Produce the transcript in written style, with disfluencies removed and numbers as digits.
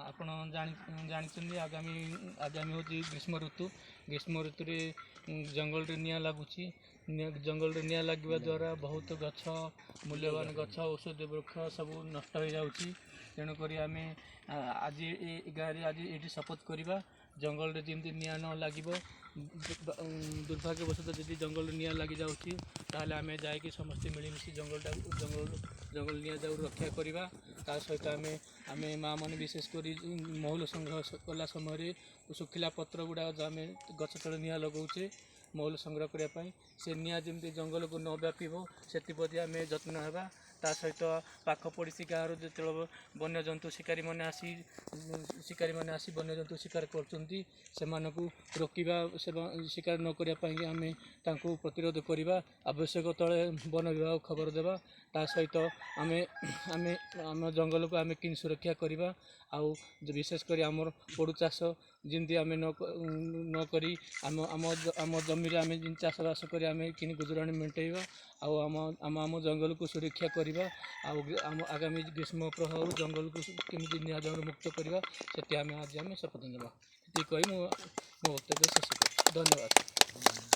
ଆପଣ ଜାଣିଛନ୍ତି ଆଗାମୀ ହେଉଛି ଗ୍ରୀଷ୍ମ ଋତୁ। ଗ୍ରୀଷ୍ମ ଋତୁରେ ଜଙ୍ଗଲରେ ନିଆଁ ଲାଗୁଛି। ଜଙ୍ଗଲରେ ନିଆଁ ଲାଗିବା ଦ୍ୱାରା ବହୁତ ଗଛ, ମୂଲ୍ୟବାନ ଗଛ, ଔଷଧୀୟ ବୃକ୍ଷ ସବୁ ନଷ୍ଟ ହୋଇଯାଉଛି। ତେଣୁକରି ଆମେ ଆଜି ଏ ଗାଁରେ ଏଠି ଶପଥ କରିବା, ଜଙ୍ଗଲରେ ଯେମିତି ନିଆଁ ନ ଲାଗିବ। ଦୁର୍ଭାଗ୍ୟବଶତଃ ଯଦି ଜଙ୍ଗଲରେ ନିଆଁ ଲାଗିଯାଉଛି ତାହେଲେ ଆମେ ଯାଇକି ସମସ୍ତେ ମିଳିମିଶି ଜଙ୍ଗଲ ନିଆଁ ଦାଉରୁ ରକ୍ଷା କରିବା। ତା ସହିତ ଆମେ ମା' ମାନେ ବିଶେଷ କରି ମହୁଲ ସଂଗ୍ରହ କଲା ସମୟରେ ଶୁଖିଲା ପତ୍ର ଗୁଡ଼ାକ ଆମେ ଗଛ ତଳେ ନିଆଁ ଲଗାଉଛେ ମହୁଲ ସଂଗ୍ରହ କରିବା ପାଇଁ। ସେ ନିଆଁ ଯେମିତି ଜଙ୍ଗଲକୁ ନ ବ୍ୟାପିବ ସେଥିପ୍ରତି ଆମେ ଯତ୍ନ ହେବା। ତା ସହିତ ପାଖ ପଡ଼ିଶୀ ଗାଁରୁ ଯେତେବେଳେ ବନ୍ୟଜନ୍ତୁ ଶିକାରୀମାନେ ଆସି ବନ୍ୟଜନ୍ତୁ ଶିକାର କରୁଛନ୍ତି ସେମାନଙ୍କୁ ରୋକିବା, ଶିକାର ନ କରିବା ପାଇଁ ଆମେ ତାଙ୍କୁ ପ୍ରତିରୋଧ କରିବା। ଆବଶ୍ୟକ ତଳେ ବନ ବିଭାଗକୁ ଖବର ଦେବା। ତା ସହିତ ଆମ ଜଙ୍ଗଲକୁ ଆମେ କେମିତି ସୁରକ୍ଷା କରିବା, ଆଉ ବିଶେଷ କରି ଆମର ପୋଡ଼ୁ ଚାଷ ଯେମିତି ଆମେ ନ କରି ଆମ ଜମିରେ ଆମେ ଯେମିତି ଚାଷବାସ କରି ଆମେ କେମିତି ଗୁଜୁରାଣ ମେଣ୍ଟେଇବା, ଆଉ ଆମ ଜଙ୍ଗଲକୁ ସୁରକ୍ଷା କରିବା, ଆଉ ଆମ ଆଗାମୀ ଗ୍ରୀଷ୍ମ ପ୍ରବାହରୁ ଜଙ୍ଗଲକୁ କେମିତି ନିଆଁ ଦାଉରୁ ମୁକ୍ତ କରିବା, ଆଜି ଆମେ ଶପଥ ନେବା। ଏତିକି କହି ମୁଁ ମୋ ବକ୍ତବ୍ୟ ଶେଷ କରୁଛି। ଧନ୍ୟବାଦ।